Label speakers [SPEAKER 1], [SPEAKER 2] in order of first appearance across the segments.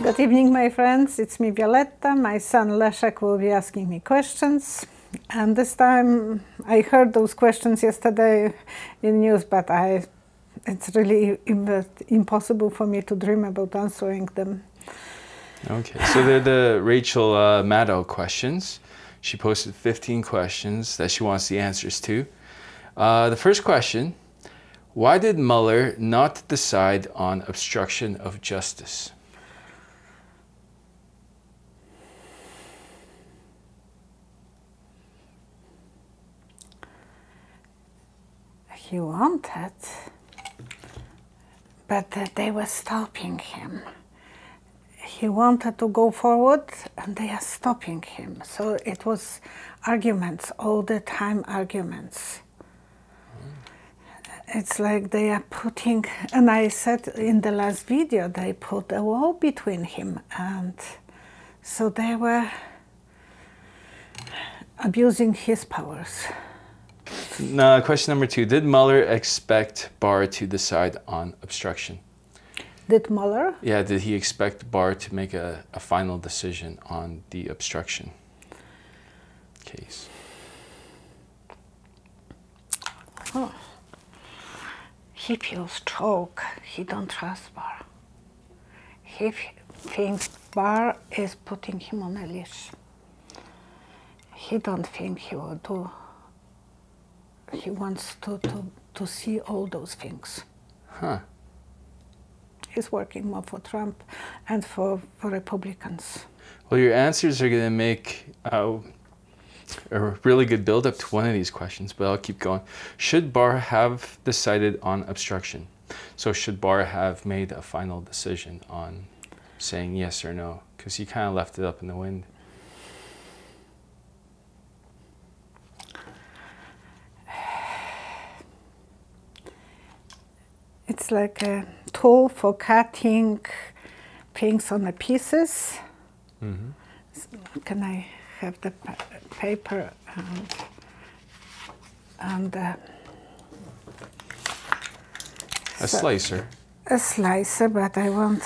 [SPEAKER 1] Good evening, my friends. It's me, Violetta. My son Leszek will be asking me questions. And this time, I heard those questions yesterday in news, but it's really impossible for me to dream about answering them.
[SPEAKER 2] Okay, so they're the Rachel Maddow questions. She posted 15 questions that she wants the answers to. The first question, why did Mueller not decide on obstruction of justice?
[SPEAKER 1] He wanted, but they were stopping him. He wanted to go forward, and they are stopping him. So it was arguments, all the time arguments. It's like they are putting, and I said in the last video, they put a wall between him, and so they were abusing his powers.
[SPEAKER 2] Now, question number 2, did Mueller expect Barr to decide on obstruction?
[SPEAKER 1] Did Mueller?
[SPEAKER 2] Yeah, did he expect Barr to make a final decision on the obstruction case?
[SPEAKER 1] Oh. He feels choke. He don't trust Barr. He thinks Barr is putting him on a leash. He don't think he will do. He wants to see all those things.
[SPEAKER 2] Huh.
[SPEAKER 1] He's working more for Trump and for Republicans.
[SPEAKER 2] Well, your answers are going to make a really good build-up to one of these questions, but I'll keep going. Should Barr have decided on obstruction? So should Barr have made a final decision on saying yes or no? Because he kind of left it up in the wind.
[SPEAKER 1] It's like a tool for cutting things on the pieces. Mm-hmm. So can I have the paper and
[SPEAKER 2] a slicer?
[SPEAKER 1] A slicer, but I want.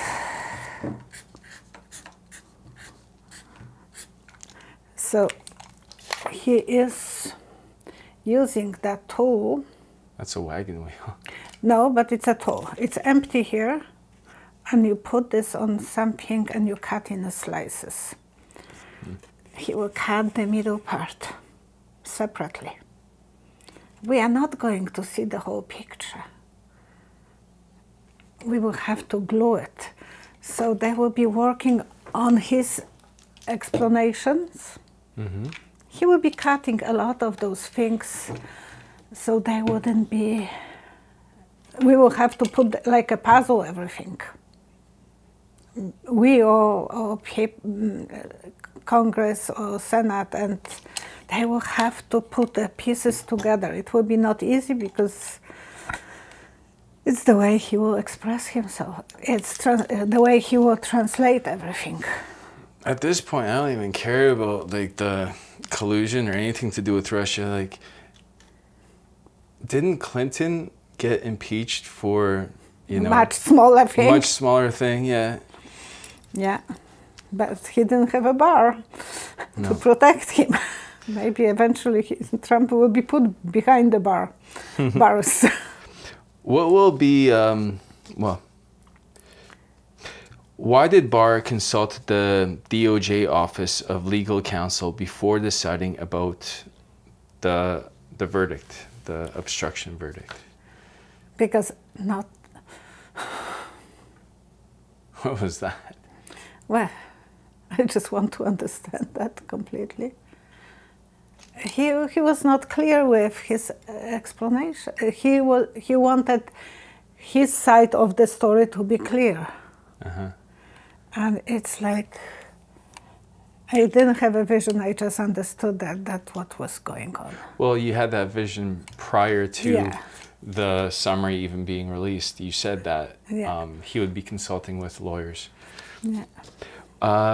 [SPEAKER 1] So he is using that tool.
[SPEAKER 2] That's a wagon wheel.
[SPEAKER 1] No, but it's a tool. It's empty here, and you put this on something and you cut in the slices. Mm. He will cut the middle part separately. We are not going to see the whole picture. We will have to glue it. So they will be working on his explanations. Mm-hmm. He will be cutting a lot of those things, so they wouldn't be. We will have to put like a puzzle everything. We or Congress or Senate, and they will have to put the pieces together. It will be not easy because it's the way he will express himself. It's the way he will translate everything.
[SPEAKER 2] At this point, I don't even care about like the collusion or anything to do with Russia. Like, didn't Clinton get impeached for, you know,
[SPEAKER 1] much smaller thing?
[SPEAKER 2] Much smaller thing, yeah.
[SPEAKER 1] Yeah, but he didn't have a Barr to protect him. Maybe eventually Trump will be put behind the bars.
[SPEAKER 2] What will be, well, why did Barr consult the DOJ Office of Legal Counsel before deciding about the verdict, the obstruction verdict?
[SPEAKER 1] Because not.
[SPEAKER 2] What was that?
[SPEAKER 1] Well, I just want to understand that completely. He was not clear with his explanation. He wanted his side of the story to be clear. Uh-huh. And it's like, I didn't have a vision, I just understood that's what was going on.
[SPEAKER 2] Well, you had that vision prior to the summary even being released. You said that he would be consulting with lawyers.
[SPEAKER 1] Yeah.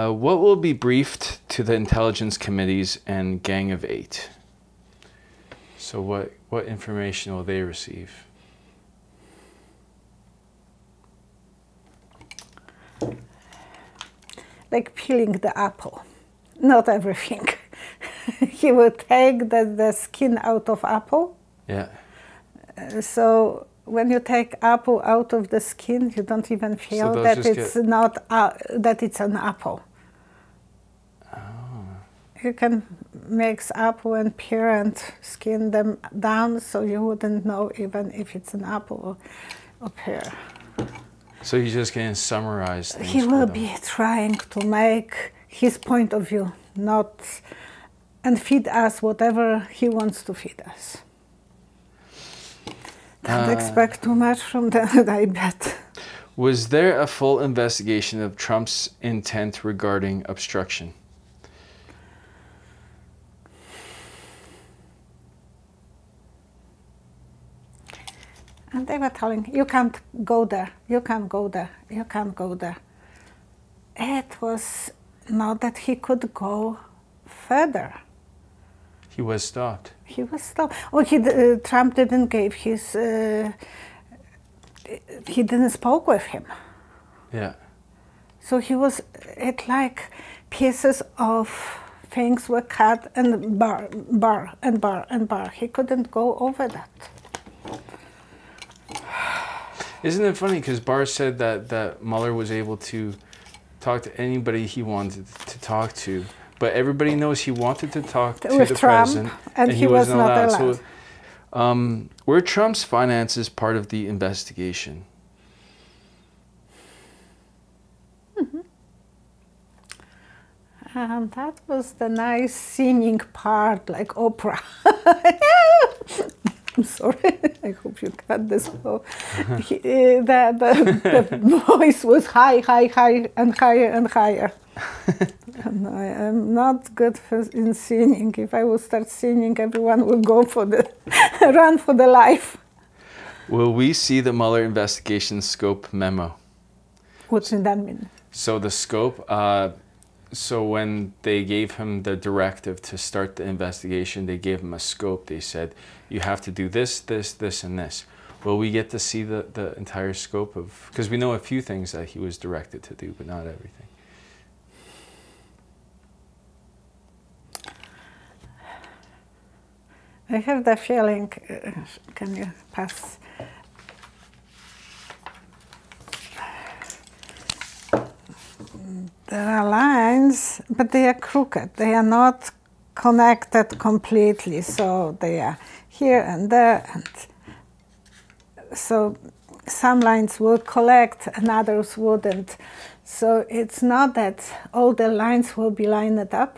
[SPEAKER 2] What will be briefed to the intelligence committees and Gang of Eight? So what information will they receive?
[SPEAKER 1] like peeling the apple. Not everything. He would take the skin out of apple.
[SPEAKER 2] Yeah.
[SPEAKER 1] So when you take apple out of the skin, you don't even feel that it's not that it's an apple.
[SPEAKER 2] Oh.
[SPEAKER 1] You can mix apple and pear and skin them down, so you wouldn't know even if it's an apple or pear.
[SPEAKER 2] So he's just going to summarize things.
[SPEAKER 1] He will be trying to make his point of view, and feed us whatever he wants to feed us. Don't expect too much from that, I bet.
[SPEAKER 2] Was there a full investigation of Trump's intent regarding obstruction?
[SPEAKER 1] And they were telling, you can't go there, you can't go there, you can't go there. It was not that he could go further.
[SPEAKER 2] He was stopped.
[SPEAKER 1] He was stopped. Oh, Trump didn't give his, he didn't spoke with him.
[SPEAKER 2] Yeah.
[SPEAKER 1] So he was, it like pieces of things were cut and bar. He couldn't go over that.
[SPEAKER 2] Isn't it funny, because Barr said that Mueller was able to talk to anybody he wanted to talk to, but everybody knows he wanted to talk to the president,
[SPEAKER 1] and he was not allowed.
[SPEAKER 2] So, were Trump's finances part of the investigation?
[SPEAKER 1] Mm-hmm. And that was the nice singing part, like opera. I'm sorry, I hope you cut this off. The voice was high, and higher and higher. And I am not good in singing. If I would start singing, everyone would go for run for the life.
[SPEAKER 2] Will we see the Mueller investigation scope memo?
[SPEAKER 1] What does that mean?
[SPEAKER 2] So the scope, so when they gave him the directive to start the investigation, they gave him a scope. They said, you have to do this, this, this, and this. Will we get to see the entire scope of, because we know a few things that he was directed to do, but not everything.
[SPEAKER 1] I have the feeling, can you pass? There are lines, but they are crooked. They are not connected completely, so they are here and there. And so some lines will collect and others wouldn't. So it's not that all the lines will be lined up.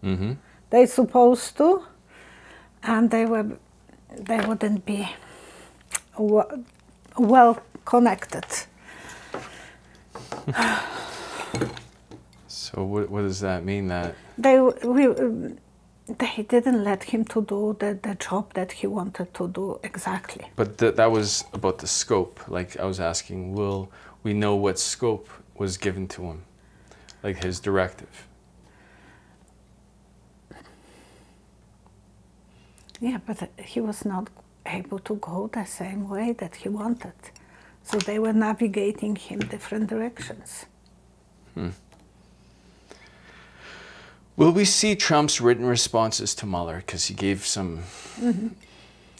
[SPEAKER 2] Mm-hmm.
[SPEAKER 1] They're supposed to, and they wouldn't be well connected.
[SPEAKER 2] So what does that mean? That
[SPEAKER 1] they didn't let him to do the job that he wanted to do exactly.
[SPEAKER 2] But that was about the scope. Like I was asking, will we know what scope was given to him, like his directive?
[SPEAKER 1] Yeah, but he was not able to go the same way that he wanted. So they were navigating him different directions.
[SPEAKER 2] Will we see Trump's written responses to Mueller? Because he gave some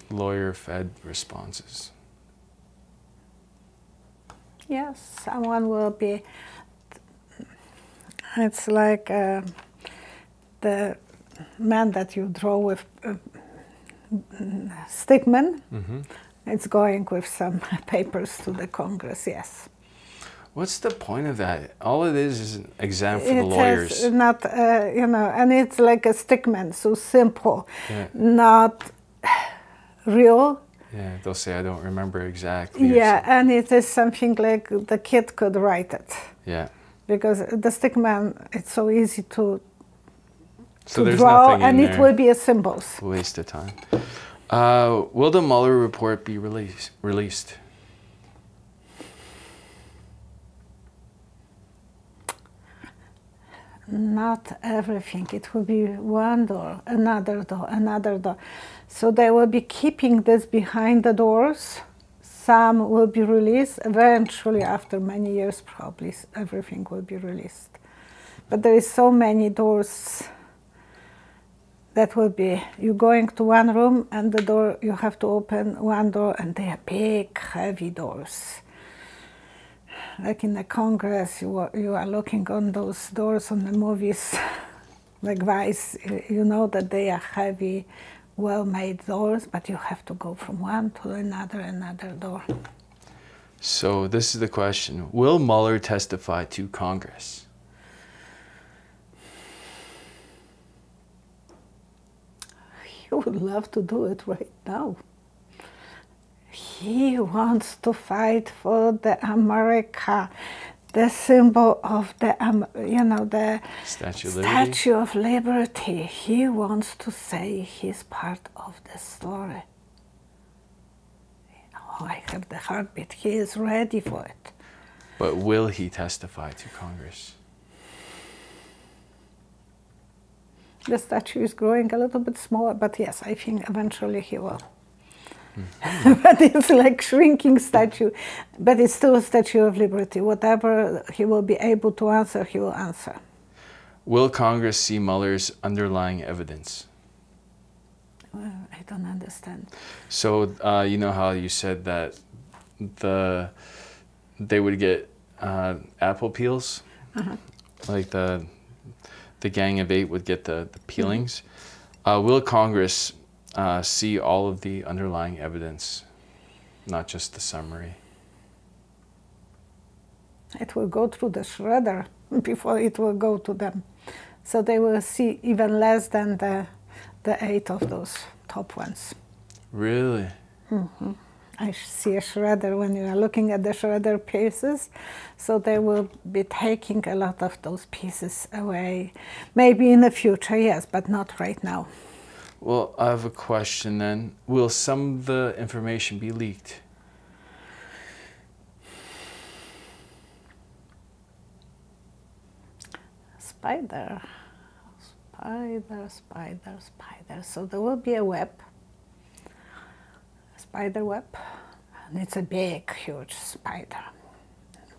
[SPEAKER 2] lawyer-fed responses.
[SPEAKER 1] Yes, someone will be. It's like the man that you draw with stickman. It's going with some papers to the Congress, yes.
[SPEAKER 2] What's the point of that? All it is an exam for the lawyers.
[SPEAKER 1] It's not, and it's like a stickman, so simple, not real.
[SPEAKER 2] Yeah, they'll say, I don't remember exactly.
[SPEAKER 1] Yeah, and it is something like the kid could write it.
[SPEAKER 2] Yeah.
[SPEAKER 1] Because the stickman, it's so easy to
[SPEAKER 2] there's
[SPEAKER 1] draw,
[SPEAKER 2] nothing in
[SPEAKER 1] and
[SPEAKER 2] there.
[SPEAKER 1] it will be a symbols.
[SPEAKER 2] Waste of time. Will the Mueller report be released?
[SPEAKER 1] Not everything. It will be one door, another door, another door. So they will be keeping this behind the doors. Some will be released. Eventually, after many years, probably everything will be released. But there is so many doors that will be, you're going to one room and the door, you have to open one door and they are big, heavy doors. Like in the Congress, you are looking on those doors on the movies, like Vice, you know that they are heavy, well-made doors, but you have to go from one to another door.
[SPEAKER 2] So this is the question. Will Mueller testify to Congress?
[SPEAKER 1] He would love to do it right now. He wants to fight for the America, the symbol of the, the Statue of Liberty. He wants to say he's part of the story. Oh, I heard the heartbeat. He is ready for it.
[SPEAKER 2] But will he testify to Congress?
[SPEAKER 1] The statue is growing a little bit smaller, but yes, I think eventually he will. But it's like shrinking statue, but it's still a Statue of Liberty. Whatever he will be able to answer, he will answer.
[SPEAKER 2] Will Congress see Mueller's underlying evidence?
[SPEAKER 1] Well, I don't understand.
[SPEAKER 2] So you know how you said that they would get apple peels, like the Gang of Eight would get the peelings. Will Congress see all of the underlying evidence, not just the summary?
[SPEAKER 1] It will go through the shredder before it will go to them. So they will see even less than the 8 of those top ones.
[SPEAKER 2] Really?
[SPEAKER 1] I see a shredder when you are looking at the shredder pieces. So they will be taking a lot of those pieces away. Maybe in the future, yes, but not right now.
[SPEAKER 2] Well, I have a question then. Will some of the information be leaked?
[SPEAKER 1] Spider. So there will be a web, a spider web, and it's a big, huge spider,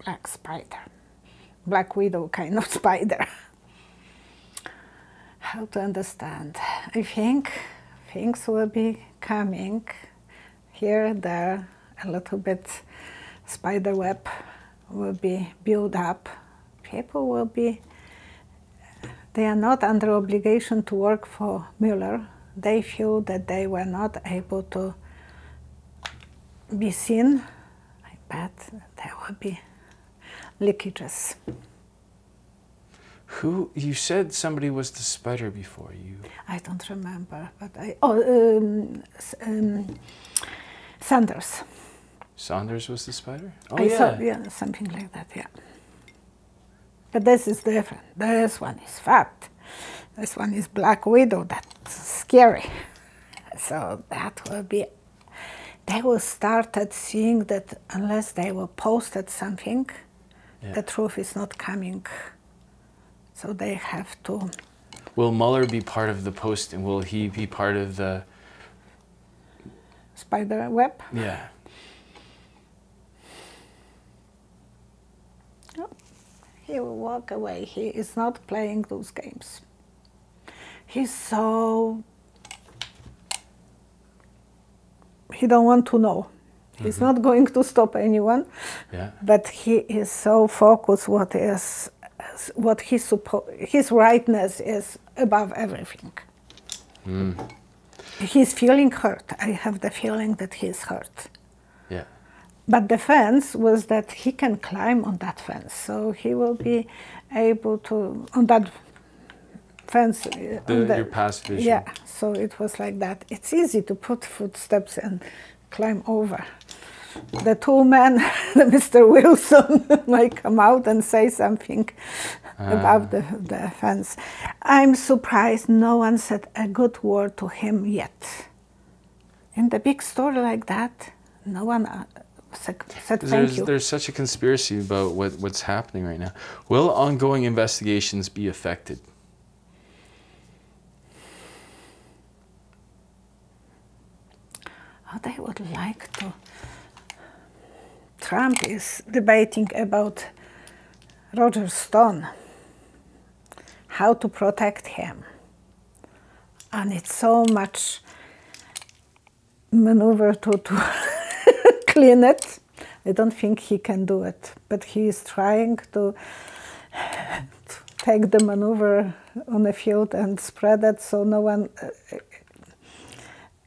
[SPEAKER 1] black spider, Black Widow kind of spider. How to understand? I think things will be coming here, there, a little bit spider web will be built up. People will be, they are not under obligation to work for Mueller. They feel that they were not able to be seen. I bet there will be leakages.
[SPEAKER 2] Who, you said somebody was the spider before you.
[SPEAKER 1] I don't remember, but Sanders.
[SPEAKER 2] Sanders was the spider? Oh,
[SPEAKER 1] I saw, yeah, something like that, yeah. But this is different. This one is fat. This one is Black Widow. That's scary. So that will be, they will start at seeing that unless they will posted something, the truth is not coming. So they have to.
[SPEAKER 2] Will Mueller be part of the posting? Will he be part of the
[SPEAKER 1] spider web?
[SPEAKER 2] Yeah.
[SPEAKER 1] No. He will walk away. He is not playing those games. He's so, he don't want to know. He's not going to stop anyone.
[SPEAKER 2] Yeah.
[SPEAKER 1] But he is so focused what his rightness is above everything. He's feeling hurt. I have the feeling that he's hurt.
[SPEAKER 2] Yeah.
[SPEAKER 1] But the fence was that he can climb on that fence, so he will be able to, on that fence.
[SPEAKER 2] Your past vision.
[SPEAKER 1] Yeah, so it was like that. It's easy to put footsteps and climb over. The two men, Mr. Wilson, might come out and say something about the fence. I'm surprised no one said a good word to him yet. In the big story like that, no one said thank you.
[SPEAKER 2] There's such a conspiracy about what's happening right now. Will ongoing investigations be affected?
[SPEAKER 1] Oh, they would like to. Trump is debating about Roger Stone. how to protect him. And it's so much maneuver to clean it. I don't think he can do it, but he is trying to take the maneuver on the field and spread it so no one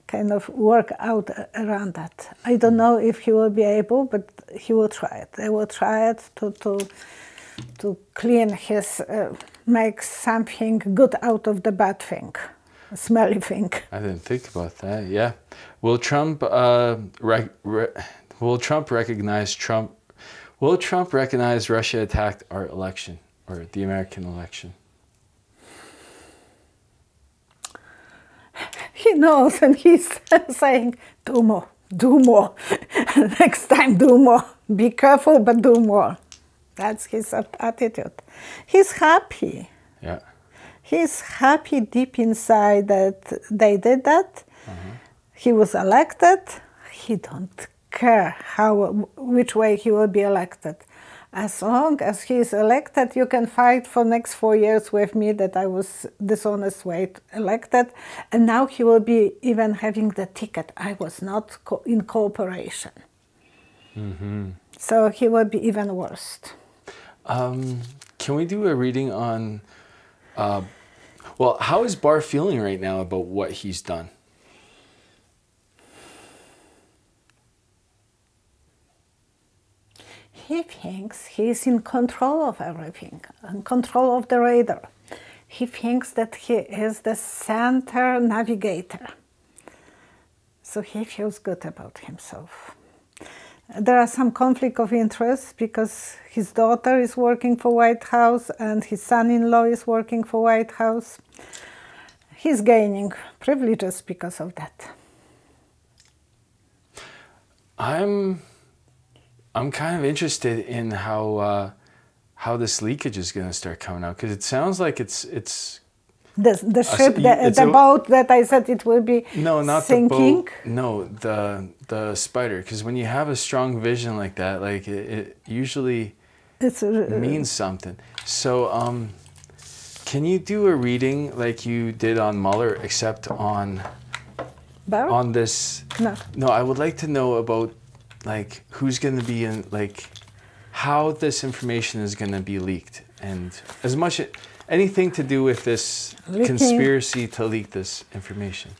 [SPEAKER 1] kind of work out around that. I don't know if he will be able, but he will try it. They will try it to clean his, make something good out of the bad thing, a smelly thing.
[SPEAKER 2] I didn't think about that. Yeah, will Trump recognize Russia attacked our election or the American election?
[SPEAKER 1] He knows, and he's saying, do more, do more. Next time, do more. Be careful, but do more. That's his attitude. He's happy.
[SPEAKER 2] Yeah.
[SPEAKER 1] He's happy deep inside that they did that. He was elected. He don't care which way he will be elected. As long as he is elected, you can fight for next 4 years with me that I was dishonest way elected. And now he will be even having the ticket. I was not in cooperation. So he will be even worse.
[SPEAKER 2] Can we do a reading on, well, how is Barr feeling right now about what he's done?
[SPEAKER 1] He thinks he's in control of everything, in control of the radar. He thinks that he is the center navigator. So he feels good about himself. There are some conflict of interest because his daughter is working for White House and his son-in-law is working for White House. He's gaining privileges because of that.
[SPEAKER 2] I'm kind of interested in how this leakage is going to start coming out, because it sounds like it's
[SPEAKER 1] the ship, the boat that I said it will be sinking.
[SPEAKER 2] The boat. No, the spider. Because when you have a strong vision like that, like it usually means something. So can you do a reading like you did on Mueller, except on
[SPEAKER 1] Barr?
[SPEAKER 2] On this?
[SPEAKER 1] No.
[SPEAKER 2] No, I would like to know about like who's going to be in, like how this information is going to be leaked, and as much anything to do with this conspiracy to leak this information.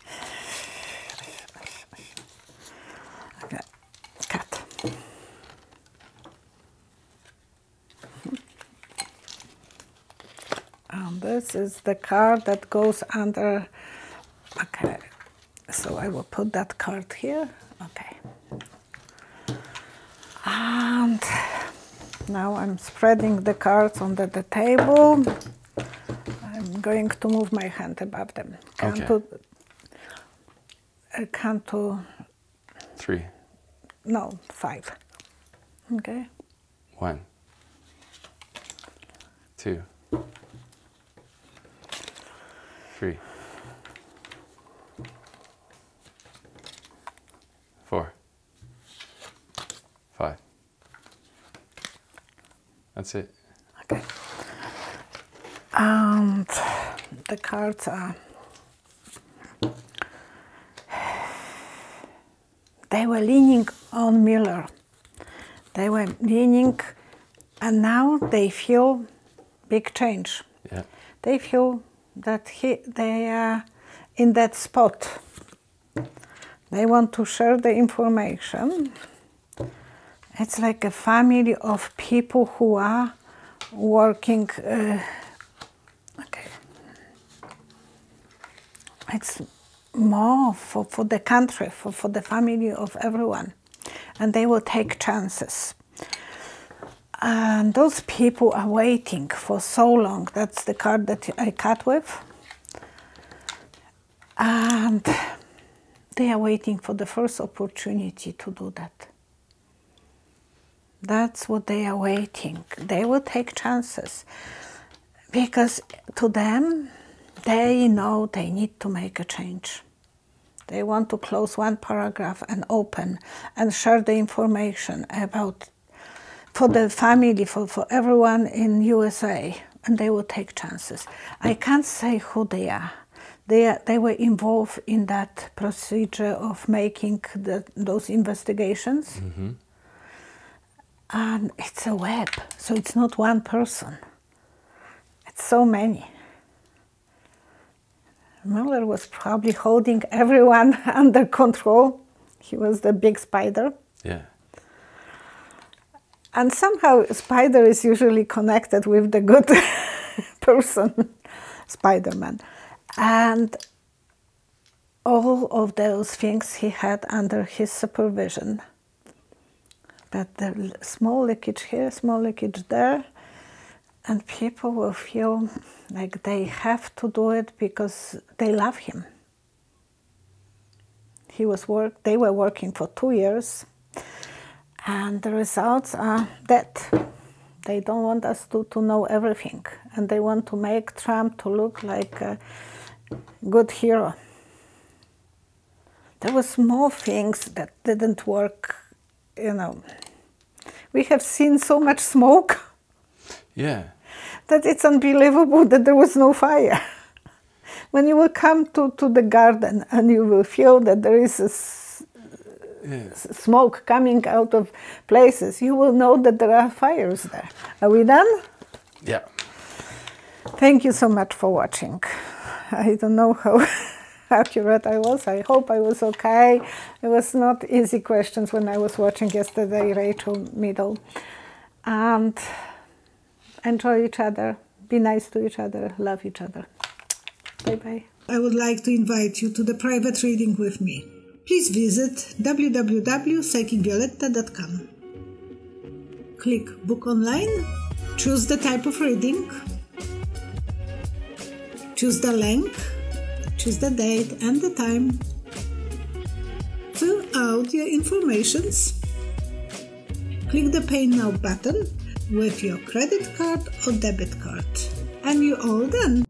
[SPEAKER 1] Okay. Cut. And this is the card that goes under. Okay, so I will put that card here. Okay. And now I'm spreading the cards on the table. I'm going to move my hand above them. Count to
[SPEAKER 2] 3.
[SPEAKER 1] No, 5. Okay.
[SPEAKER 2] 1, 2, 3, 4, 5. That's it.
[SPEAKER 1] Okay. And the cards are, they were leaning on Mueller. They were leaning, and now they feel big change.
[SPEAKER 2] Yeah.
[SPEAKER 1] They feel that they are in that spot. They want to share the information. It's like a family of people who are working. Okay. It's more for the country, for the family of everyone. And they will take chances. And those people are waiting for so long. That's the card that I cut with. And they are waiting for the first opportunity to do that. That's what they are waiting. They will take chances. Because to them, they know they need to make a change. They want to close one paragraph and open and share the information about, for the family, for everyone in USA, and they will take chances. I can't say who they are. They were involved in that procedure of making those investigations.
[SPEAKER 2] Mm-hmm.
[SPEAKER 1] And it's a web, so it's not one person. It's so many. Mueller was probably holding everyone under control. He was the big spider.
[SPEAKER 2] Yeah.
[SPEAKER 1] And somehow spider is usually connected with the good person, Spider-Man. And all of those things he had under his supervision. But the small leakage here, small leakage there, and people will feel like they have to do it because they love him. They were working for 2 years, and the results are that they don't want us to know everything, and they want to make Trump to look like a good hero. There were small things that didn't work, you know. We have seen so much smoke.
[SPEAKER 2] Yeah.
[SPEAKER 1] That it's unbelievable that there was no fire. When you will come to the garden and you will feel that there is smoke coming out of places, you will know that there are fires there. Are we done?
[SPEAKER 2] Yeah.
[SPEAKER 1] Thank you so much for watching. I don't know how accurate I was. I hope I was okay. It was not easy questions when I was watching yesterday, Rachel Maddow. And enjoy each other, be nice to each other, love each other. Bye-bye. I would like to invite you to the private reading with me. Please visit www.psychicvioletta.com. Click Book Online, choose the type of reading, choose the length, choose the date and the time, fill out your informations, click the Pay Now button with your credit card or debit card, and you're all done.